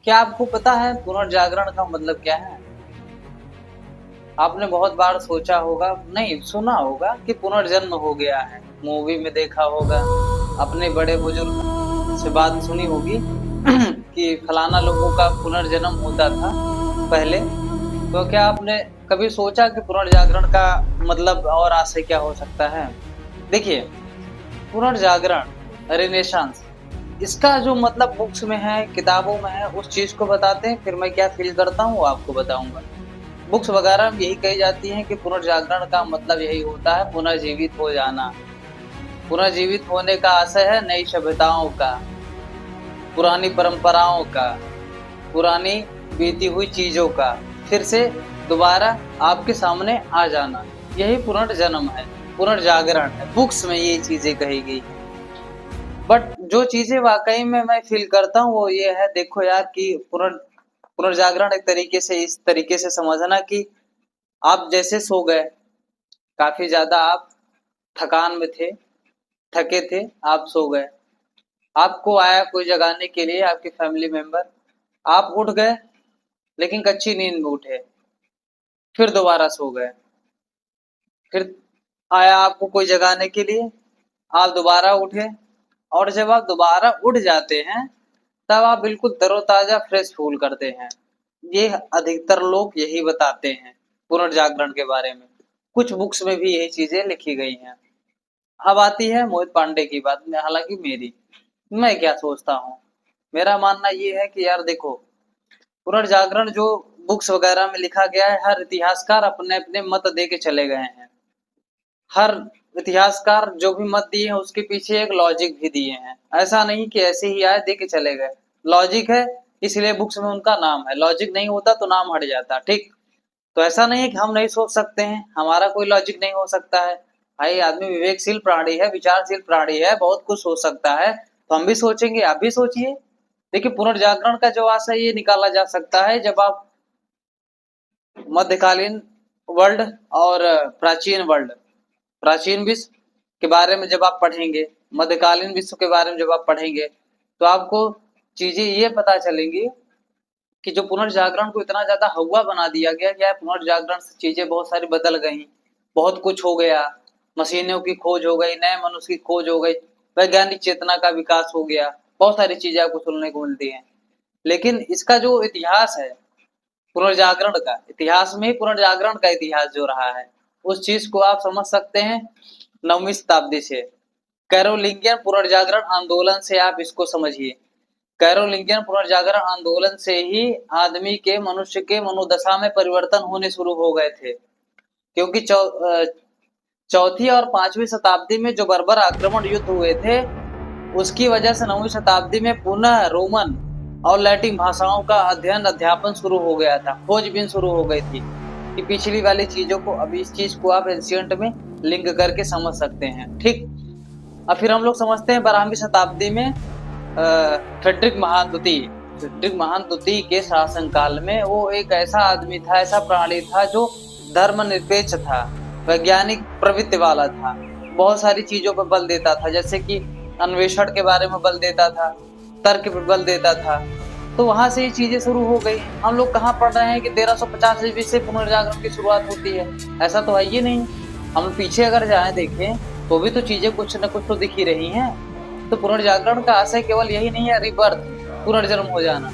क्या आपको पता है पुनर्जागरण का मतलब क्या है? आपने बहुत बार सोचा होगा, नहीं सुना होगा कि पुनर्जन्म हो गया है, मूवी में देखा होगा, अपने बड़े बुजुर्ग से बात सुनी होगी कि फलाना लोगों का पुनर्जन्म होता था पहले। तो क्या आपने कभी सोचा कि पुनर्जागरण का मतलब और आशय क्या हो सकता है? देखिए, पुनर्जागरण, रिनेसांस, इसका जो मतलब बुक्स में है, किताबों में है, उस चीज को बताते हैं। फिर मैं क्या फील करता हूँ वो आपको बताऊंगा। बुक्स वगैरह में यही कही जाती है कि पुनर्जागरण का मतलब यही होता है, पुनर्जीवित हो जाना। पुनर्जीवित होने का आशय है नई सभ्यताओं का, पुरानी परंपराओं का, पुरानी बीती हुई चीजों का फिर से दोबारा आपके सामने आ जाना। यही पुनर्जन्म है, पुनर्जागरण है। बुक्स में ये चीजें कही गई है। बट जो चीजें वाकई में मैं फील करता हूँ वो ये है, देखो यार, कि पुनर्जागरण एक तरीके से इस तरीके से समझना कि आप जैसे सो गए, काफी ज्यादा आप थकान में थे, थके थे, आप सो गए, आपको आया कोई जगाने के लिए, आपके फैमिली मेंबर, आप उठ गए लेकिन कच्ची नींद में उठे, फिर दोबारा सो गए, फिर आया आपको कोई जगाने के लिए, आप दोबारा उठे, और जब आप दोबारा उठ जाते हैं तब आप बिल्कुल तरोताजा फ्रेश फील करते हैं। ये अधिकतर लोग यही बताते हैं पुनर्जागरण के बारे में। कुछ बुक्स में भी यही चीजें लिखी गई हैं। अब आती है मोहित पांडे की बात में, हालांकि मैं क्या सोचता हूँ। मेरा मानना ये है कि यार देखो, पुनर्जागरण जो बुक्स वगैरह में लिखा गया है, हर इतिहासकार अपने अपने मत दे के चले गए हैं। हर इतिहासकार जो भी मत दिए हैं उसके पीछे एक लॉजिक भी दिए हैं। ऐसा नहीं कि ऐसे ही आए दे के चले गए। लॉजिक है, इसलिए बुक्स में उनका नाम है। लॉजिक नहीं होता तो नाम हट जाता। ठीक, तो ऐसा नहीं है कि हम नहीं सोच सकते हैं, हमारा कोई लॉजिक नहीं हो सकता है। भाई, आदमी विवेकशील प्राणी है, विचारशील प्राणी है, बहुत कुछ सोच सकता है। तो हम भी सोचेंगे, आप भी सोचिए। देखिए, पुनर्जागरण का जो आशय ये निकाला जा सकता है, जब आप मध्यकालीन वर्ल्ड और प्राचीन वर्ल्ड, प्राचीन विश्व के बारे में जब आप पढ़ेंगे, मध्यकालीन विश्व के बारे में जब आप पढ़ेंगे, तो आपको चीजें ये पता चलेंगी कि जो पुनर्जागरण को इतना ज्यादा हवा बना दिया गया, क्या है, पुनर्जागरण से चीजें बहुत सारी बदल गई, बहुत कुछ हो गया, मशीनों की खोज हो गई, नए मनुष्य की खोज हो गई, वैज्ञानिक चेतना का विकास हो गया, बहुत सारी चीजें आपको सुनने को मिलती हैं। लेकिन इसका जो इतिहास है, पुनर्जागरण का इतिहास में ही पुनर्जागरण का इतिहास जो रहा है, उस चीज को आप समझ सकते हैं 9वीं शताब्दी से, कैरोलिंगियन पुनर्जागरण आंदोलन से। आप इसको समझिए, कैरोलिंगियन पुनर्जागरण आंदोलन से ही आदमी के, मनुष्य के मनोदशा में परिवर्तन होने शुरू हो गए थे। क्योंकि चौथी और 5वीं शताब्दी में जो बर्बर आक्रमण युद्ध हुए थे, उसकी वजह से 9वीं शताब्दी में पुनः रोमन और लैटिन भाषाओं का अध्ययन, अध्यापन शुरू हो गया था, खोजबीन शुरू हो गई थी कि पिछली वाली चीजों को, अब इस चीज को आप एंशिएंट में लिंक करके समझ सकते हैं। ठीक, अब फिर हम लोग समझते हैं 12वीं शताब्दी में फ्रेडरिक महान द्वितीय के शासन काल में, वो एक ऐसा आदमी था, ऐसा प्राणी था जो धर्मनिरपेक्ष था, वैज्ञानिक प्रवृत्ति वाला था, बहुत सारी चीजों पर बल देता था, जैसे कि अन्वेषण के बारे में बल देता था, तर्क पर बल देता था। तो वहां से ये चीजें शुरू हो गई। हम लोग कहाँ पढ़ रहे हैं कि 1350 ईस्वी से पुनर्जागरण की शुरुआत होती है, ऐसा तो है ही नहीं। हम पीछे अगर जाएं देखें तो भी तो चीजें कुछ न कुछ तो दिख ही रही हैं। तो पुनर्जागरण का आशय केवल यही नहीं है, रिबर्थ, पुनर्जन्म हो जाना।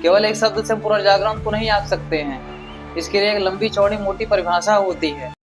केवल एक शब्द से पुनर्जागरण को नहीं आंक सकते हैं, इसके लिए एक लंबी चौड़ी मोटी परिभाषा होती है।